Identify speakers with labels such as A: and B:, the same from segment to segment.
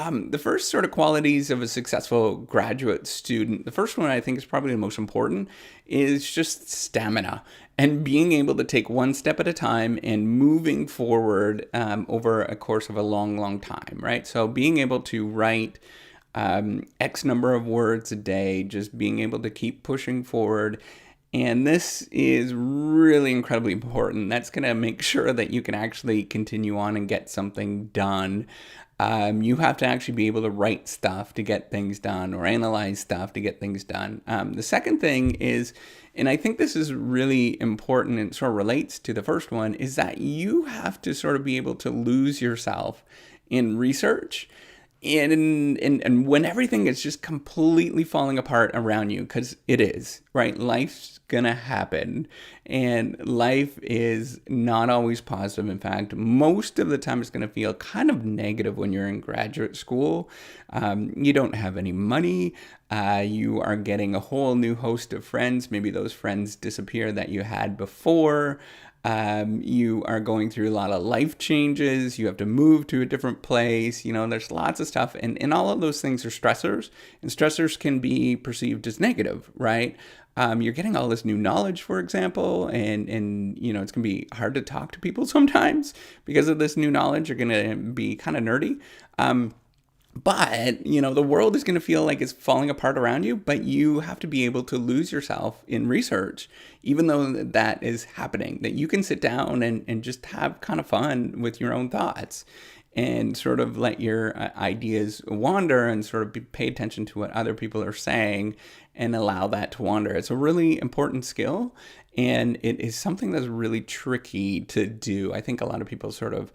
A: The first sort of qualities of a successful graduate student, the first one I think is probably the most important, is just stamina and being able to take one step at a time and moving forward over a course of a long, long time, right? So being able to write X number of words a day, just being able to keep pushing forward. And this is really incredibly important. That's going to make sure that you can actually continue on and get something done. You have to actually be able to write stuff to get things done or analyze stuff to get things done. The second thing is, and I think this is really important and sort of relates to the first one, is that you have to sort of be able to lose yourself in research and when everything is just completely falling apart around you, because it is, right? Life's gonna happen, and life is not always positive. In fact, most of the time it's gonna feel kind of negative when you're in graduate school. You don't have any money. You are getting a whole new host of friends. Maybe those friends disappear that you had before. You are going through a lot of life changes. You have to move to a different place. There's lots of stuff. And all of those things are stressors. And stressors can be perceived as negative, right? You're getting all this new knowledge, for example, and it's going to be hard to talk to people sometimes because of this new knowledge. You're going to be kind of nerdy. But, the world is going to feel like it's falling apart around you, but you have to be able to lose yourself in research, even though that is happening, that you can sit down and just have kind of fun with your own thoughts and sort of let your ideas wander and sort of pay attention to what other people are saying and allow that to wander. It's a really important skill, and it is something that's really tricky to do. I think a lot of people sort of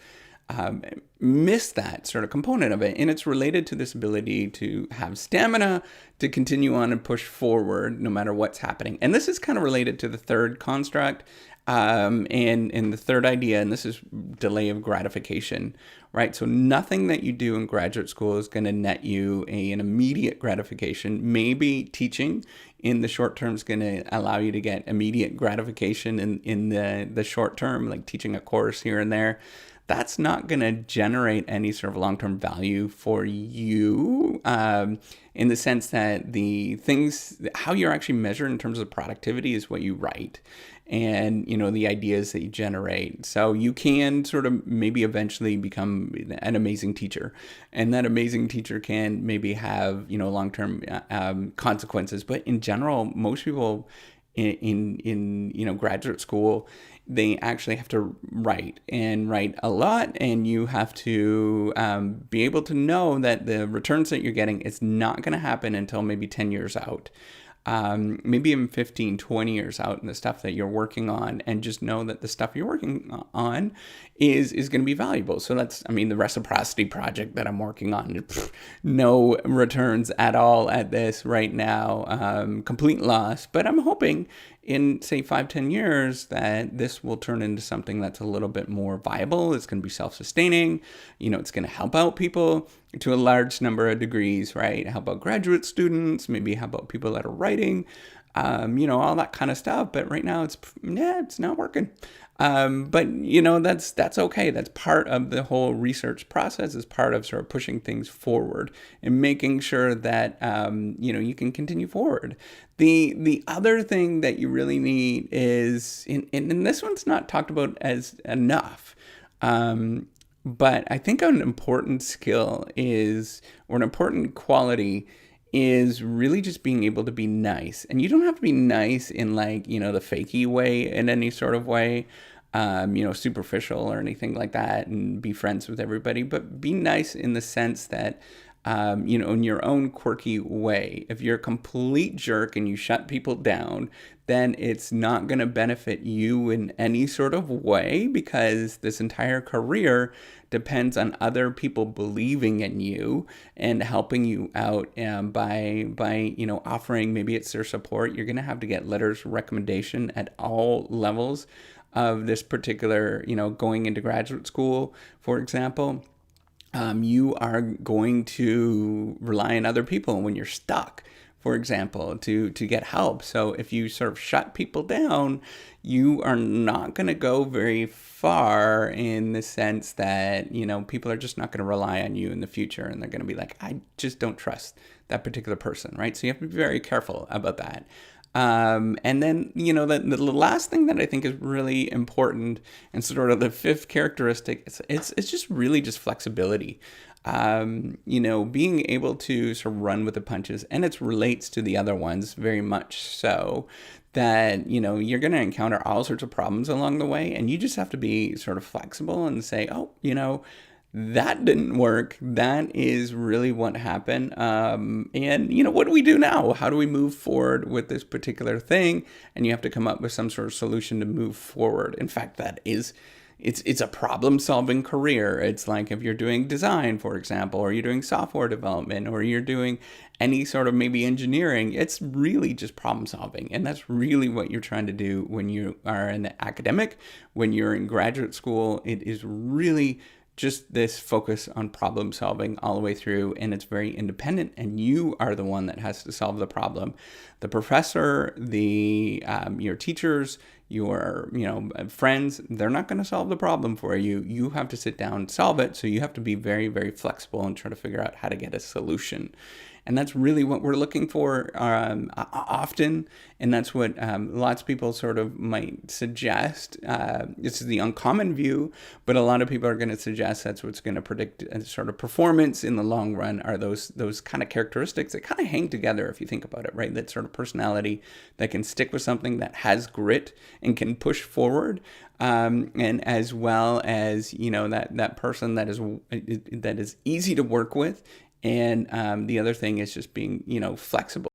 A: miss that sort of component of it. And it's related to this ability to have stamina to continue on and push forward no matter what's happening. And this is kind of related to the third construct and the third idea, and this is delay of gratification, right? So nothing that you do in graduate school is going to net you an immediate gratification. Maybe teaching in the short term is going to allow you to get immediate gratification in the short term, like teaching a course here and there. That's not going to generate any sort of long-term value for you in the sense that the things, how you're actually measured in terms of productivity is what you write and, the ideas that you generate. So you can sort of maybe eventually become an amazing teacher, and that amazing teacher can maybe have, long-term consequences. But in general, most people in graduate school, they actually have to write a lot, and you have to be able to know that the returns that you're getting is not going to happen until maybe 10 years out. Maybe even 15, 20 years out in the stuff that you're working on, and just know that the stuff you're working on is going to be valuable. So that's, the reciprocity project that I'm working on, no returns at all at this right now, complete loss, but I'm hoping in say 5-10 years that this will turn into something that's a little bit more viable. It's going to be self-sustaining. It's going to help out people to a large number of degrees, right? Help out graduate students, maybe help out people that are writing, all that kind of stuff. But right now it's not working. But that's okay. That's part of the whole research process, is part of sort of pushing things forward and making sure that, you can continue forward. The other thing that you really need is, and this one's not talked about as enough, but I think an important skill is, or an important quality is really just being able to be nice. And you don't have to be nice in like, the fakey way in any sort of way, superficial or anything like that, and be friends with everybody, but be nice in the sense that, in your own quirky way. If you're a complete jerk and you shut people down, then it's not going to benefit you in any sort of way, because this entire career depends on other people believing in you and helping you out by offering, maybe it's their support. You're going to have to get letters of recommendation at all levels of this particular, going into graduate school, for example. You are going to rely on other people when you're stuck. for example, to get help. So if you sort of shut people down, you are not going to go very far, in the sense that, people are just not going to rely on you in the future, and they're going to be like, I just don't trust that particular person, right? So you have to be very careful about that. And then, the last thing that I think is really important, and sort of the fifth characteristic, it's just really just flexibility. Being able to sort of run with the punches, and it relates to the other ones very much so, that, you're going to encounter all sorts of problems along the way, and you just have to be sort of flexible and say, oh, that didn't work. That is really what happened. And, what do we do now? How do we move forward with this particular thing? And you have to come up with some sort of solution to move forward. In fact, it's a problem-solving career. It's like if you're doing design, for example, or you're doing software development, or you're doing any sort of maybe engineering, it's really just problem-solving. And that's really what you're trying to do when you are an academic, when you're in graduate school. It is really just this focus on problem solving all the way through, and it's very independent, and you are the one that has to solve the problem. The professor, your teachers, your friends, they're not going to solve the problem for you. You have to sit down and solve it. So you have to be very, very flexible and try to figure out how to get a solution. And that's really what we're looking for often. And that's what lots of people sort of might suggest. This is the uncommon view, but a lot of people are going to suggest that's what's going to predict sort of performance in the long run, are those kind of characteristics that kind of hang together if you think about it, right? That sort of personality that can stick with something, that has grit and can push forward. And as well as, that person that is easy to work with. And the other thing is just being, flexible.